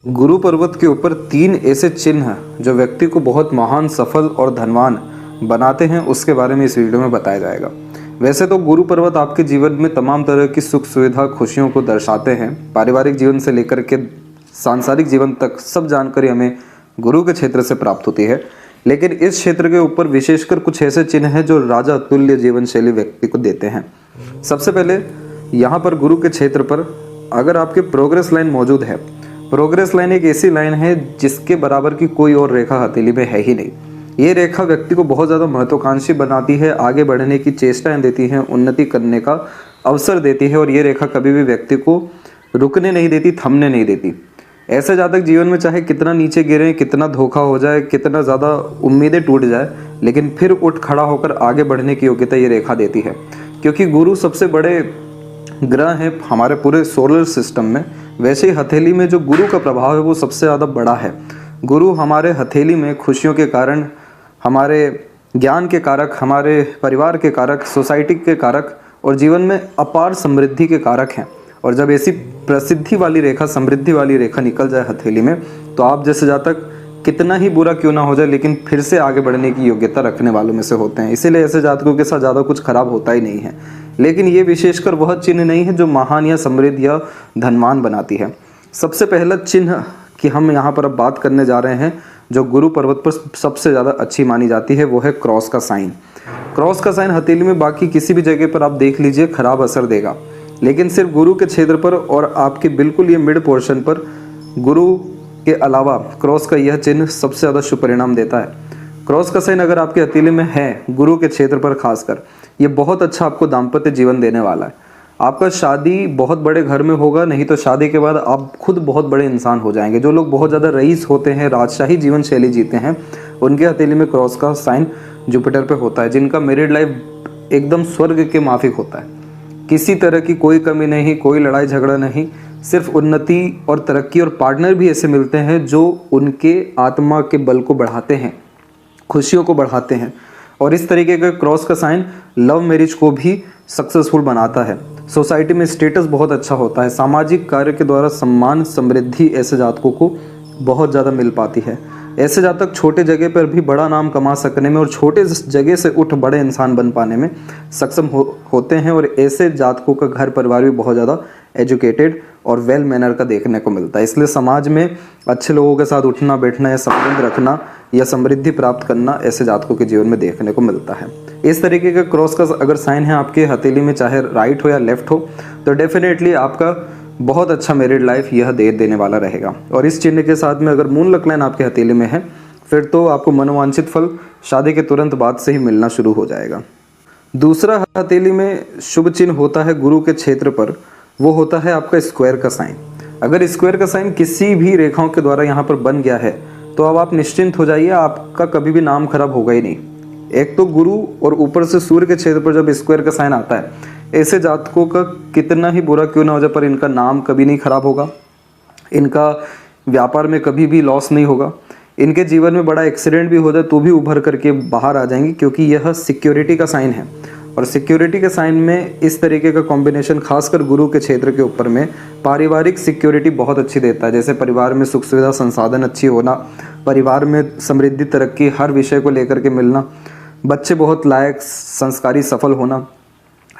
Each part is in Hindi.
गुरु पर्वत के ऊपर 3 ऐसे चिन्ह हैं जो व्यक्ति को बहुत महान, सफल और धनवान बनाते हैं, उसके बारे में इस वीडियो में बताया जाएगा। वैसे तो गुरु पर्वत आपके जीवन में तमाम तरह की सुख सुविधा, खुशियों को दर्शाते हैं। पारिवारिक जीवन से लेकर के सांसारिक जीवन तक सब जानकारी हमें गुरु के क्षेत्र से प्राप्त होती है। लेकिन इस क्षेत्र के ऊपर विशेषकर कुछ ऐसे चिन्ह हैं जो राजा तुल्य जीवन शैली व्यक्ति को देते हैं। सबसे पहले यहाँ पर गुरु के क्षेत्र पर अगर आपके प्रोग्रेस लाइन मौजूद है, प्रोग्रेस लाइन एक ऐसी लाइन है जिसके बराबर की कोई और रेखा हथेली में है ही नहीं। ये रेखा व्यक्ति को बहुत ज़्यादा महत्वाकांक्षी बनाती है, आगे बढ़ने की चेष्टाएं देती हैं, उन्नति करने का अवसर देती है और ये रेखा कभी भी व्यक्ति को रुकने नहीं देती, थमने नहीं देती। ऐसे जातक जीवन में चाहे कितना नीचे गिरे, कितना धोखा हो जाए, कितना ज़्यादा उम्मीदें टूट जाए, लेकिन फिर उठ खड़ा होकर आगे बढ़ने की योग्यता ये रेखा देती है। क्योंकि गुरु सबसे बड़े ग्रह है हमारे पूरे सोलर सिस्टम में, वैसे ही हथेली में जो गुरु का प्रभाव है वो सबसे ज़्यादा बड़ा है। गुरु हमारे हथेली में खुशियों के कारण, हमारे ज्ञान के कारक, हमारे परिवार के कारक, सोसाइटी के कारक और जीवन में अपार समृद्धि के कारक हैं। और जब ऐसी प्रसिद्धि वाली रेखा, समृद्धि वाली रेखा निकल जाए हथेली में, तो आप जैसे जातक कितना ही बुरा क्यों ना हो जाए, लेकिन फिर से आगे बढ़ने की योग्यता रखने वालों में से होते हैं। इसीलिए ऐसे जातकों के साथ ज़्यादा कुछ खराब होता ही नहीं है। लेकिन ये विशेषकर वह चिन्ह नहीं है जो महान या समृद्ध या धनवान बनाती है। सबसे पहला चिन्ह कि हम यहाँ पर अब बात करने जा रहे हैं जो गुरु पर्वत पर सबसे ज़्यादा अच्छी मानी जाती है, वो है क्रॉस का साइन। क्रॉस का साइन हथेली में बाकी किसी भी जगह पर आप देख लीजिए खराब असर देगा, लेकिन सिर्फ गुरु के क्षेत्र पर और आपके बिल्कुल ये मिड पोर्शन पर गुरु के अलावा क्रॉस का यह चिन्ह सबसे ज़्यादा शुभ परिणाम देता है। क्रॉस का साइन अगर आपके हथेली में है, गुरु के क्षेत्र पर खासकर, ये बहुत अच्छा आपको दाम्पत्य जीवन देने वाला है। आपका शादी बहुत बड़े घर में होगा, नहीं तो शादी के बाद आप खुद बहुत बड़े इंसान हो जाएंगे। जो लोग बहुत ज़्यादा रईस होते हैं, राजशाही जीवन शैली जीते हैं, उनके हथेली में क्रॉस का साइन जुपिटर पे होता है, जिनका मैरिड लाइफ एकदम स्वर्ग के माफिक होता है। किसी तरह की कोई कमी नहीं, कोई लड़ाई झगड़ा नहीं, सिर्फ उन्नति और तरक्की। और पार्टनर भी ऐसे मिलते हैं जो उनके आत्मा के बल को बढ़ाते हैं, खुशियों को बढ़ाते हैं। और इस तरीके का क्रॉस का साइन लव मैरिज को भी सक्सेसफुल बनाता है। सोसाइटी में स्टेटस बहुत अच्छा होता है। सामाजिक कार्य के द्वारा सम्मान, समृद्धि ऐसे जातकों को बहुत ज़्यादा मिल पाती है। ऐसे जातक छोटे जगह पर भी बड़ा नाम कमा सकने में और छोटे जगह से उठ बड़े इंसान बन पाने में सक्षम होते हैं। और ऐसे जातकों का घर परिवार भी बहुत ज़्यादा एजुकेटेड और वेल मैनर का देखने को मिलता है। इसलिए समाज में अच्छे लोगों के साथ उठना बैठना या संबंध रखना या समृद्धि प्राप्त करना ऐसे जातकों के जीवन में देखने को मिलता है। इस तरीके का क्रॉस का अगर साइन है आपके हथेली में, चाहे राइट हो या लेफ्ट हो, तो डेफिनेटली आपका बहुत अच्छा मैरिड लाइफ यह दे देने वाला रहेगा। और इस चिन्ह के साथ में अगर मून लक लाइन आपके हथेली में है, फिर तो आपको मनोवांछित फल शादी के तुरंत बाद से ही मिलना शुरू हो जाएगा। दूसरा हथेली में शुभ चिन्ह होता है गुरु के क्षेत्र पर, वो होता है आपका स्क्वायर का साइन। अगर स्क्वायर का साइन किसी भी रेखाओं के द्वारा यहाँ पर बन गया है, तो अब आप निश्चिंत हो जाइए, आपका कभी भी नाम खराब होगा ही नहीं। एक तो गुरु और ऊपर से सूर्य के क्षेत्र पर जब स्क्वायर का साइन आता है, ऐसे जातकों का कितना ही बुरा क्यों ना हो जाए, पर इनका नाम कभी नहीं खराब होगा, इनका व्यापार में कभी भी लॉस नहीं होगा, इनके जीवन में बड़ा एक्सीडेंट भी हो जाए तो भी उभर करके बाहर आ जाएंगे, क्योंकि यह सिक्योरिटी का साइन है। और सिक्योरिटी के साइन में इस तरीके का कॉम्बिनेशन खासकर गुरु के क्षेत्र के ऊपर में पारिवारिक सिक्योरिटी बहुत अच्छी देता है। जैसे परिवार में सुख सुविधा, संसाधन अच्छी होना, परिवार में समृद्धि, तरक्की, हर विषय को लेकर के मिलना, बच्चे बहुत लायक, संस्कारी, सफल होना।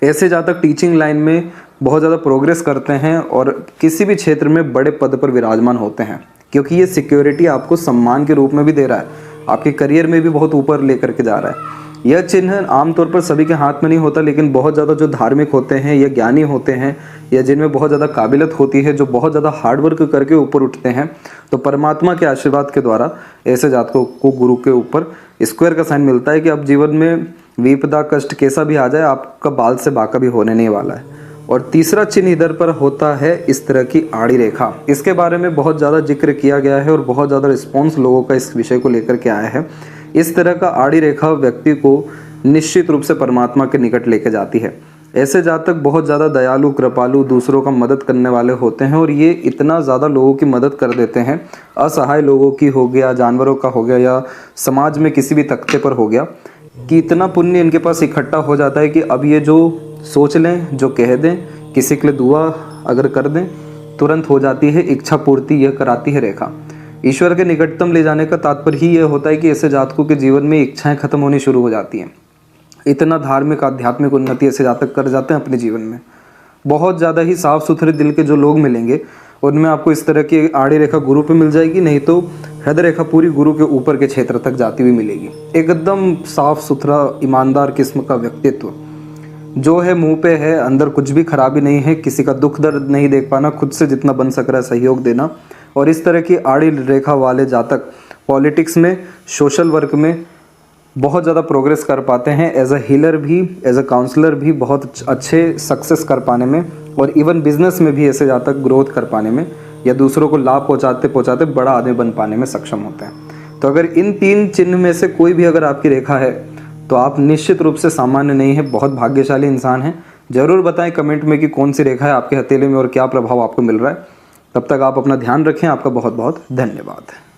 ऐसे जातक टीचिंग लाइन में बहुत ज़्यादा प्रोग्रेस करते हैं और किसी भी क्षेत्र में बड़े पद पर विराजमान होते हैं, क्योंकि ये सिक्योरिटी आपको सम्मान के रूप में भी दे रहा है, आपके करियर में भी बहुत ऊपर लेकर के जा रहा है। यह चिन्ह आमतौर पर सभी के हाथ में नहीं होता, लेकिन बहुत ज़्यादा जो धार्मिक होते हैं या ज्ञानी होते हैं या जिनमें बहुत ज़्यादा काबिलियत होती है, जो बहुत ज़्यादा हार्डवर्क करके ऊपर उठते हैं, तो परमात्मा के आशीर्वाद के द्वारा ऐसे जातकों को गुरु के ऊपर स्क्वायर का साइन मिलता है कि अब जीवन में विपदा, कष्ट कैसा भी आ जाए, आपका बाल से बाका भी होने नहीं वाला है। और तीसरा चिन्ह इधर पर होता है इस तरह की आड़ी रेखा। इसके बारे में बहुत ज़्यादा जिक्र किया गया है और बहुत ज़्यादा रिस्पॉन्स लोगों का इस विषय को लेकर के आया है। इस तरह का आड़ी रेखा व्यक्ति को निश्चित रूप से परमात्मा के निकट लेके जाती है। ऐसे जातक बहुत ज़्यादा दयालु, कृपालु, दूसरों का मदद करने वाले होते हैं और ये इतना ज़्यादा लोगों की मदद कर देते हैं, असहाय लोगों की हो गया, जानवरों का हो गया या समाज में किसी भी तख्ते पर हो गया, कि इतना पुण्य इनके पास इकट्ठा हो जाता है कि अब ये जो सोच लें, जो कह दें, किसी के लिए दुआ अगर कर दें, तुरंत हो जाती है इच्छा पूर्ति, यह कराती है रेखा। ईश्वर के निकटतम ले जाने का तात्पर्य ही यह होता है कि ऐसे जातकों के जीवन में इच्छाएं खत्म होनी शुरू हो जाती हैं। इतना धार्मिक आध्यात्मिक उन्नति ऐसे जातक कर जाते हैं अपने जीवन में। बहुत ज़्यादा ही साफ सुथरे दिल के जो लोग मिलेंगे उनमें आपको इस तरह की आड़ी रेखा गुरु पे मिल जाएगी, नहीं तो हृदय रेखा पूरी गुरु के ऊपर के क्षेत्र तक जाती हुई मिलेगी। एकदम साफ सुथरा ईमानदार किस्म का व्यक्तित्व जो है, मुंह पे है, अंदर कुछ भी खराबी नहीं है, किसी का दुख दर्द नहीं देख पाना, खुद से जितना बन सक रहा है सहयोग देना। और इस तरह की आड़ी रेखा वाले जातक पॉलिटिक्स में, सोशल वर्क में बहुत ज़्यादा प्रोग्रेस कर पाते हैं। एज अ हीलर भी, एज अ काउंसलर भी बहुत अच्छे सक्सेस कर पाने में, और इवन बिजनेस में भी ऐसे जातक ग्रोथ कर पाने में या दूसरों को लाभ पहुंचाते पहुंचाते बड़ा आदमी बन पाने में सक्षम होते हैं। तो अगर इन 3 चिन्ह में से कोई भी अगर आपकी रेखा है तो आप निश्चित रूप से सामान्य नहीं है, बहुत भाग्यशाली इंसान हैं। ज़रूर बताएं कमेंट में कि कौन सी रेखा है आपके हथेली में और क्या प्रभाव आपको मिल रहा है। तब तक आप अपना ध्यान रखें। आपका बहुत बहुत धन्यवाद।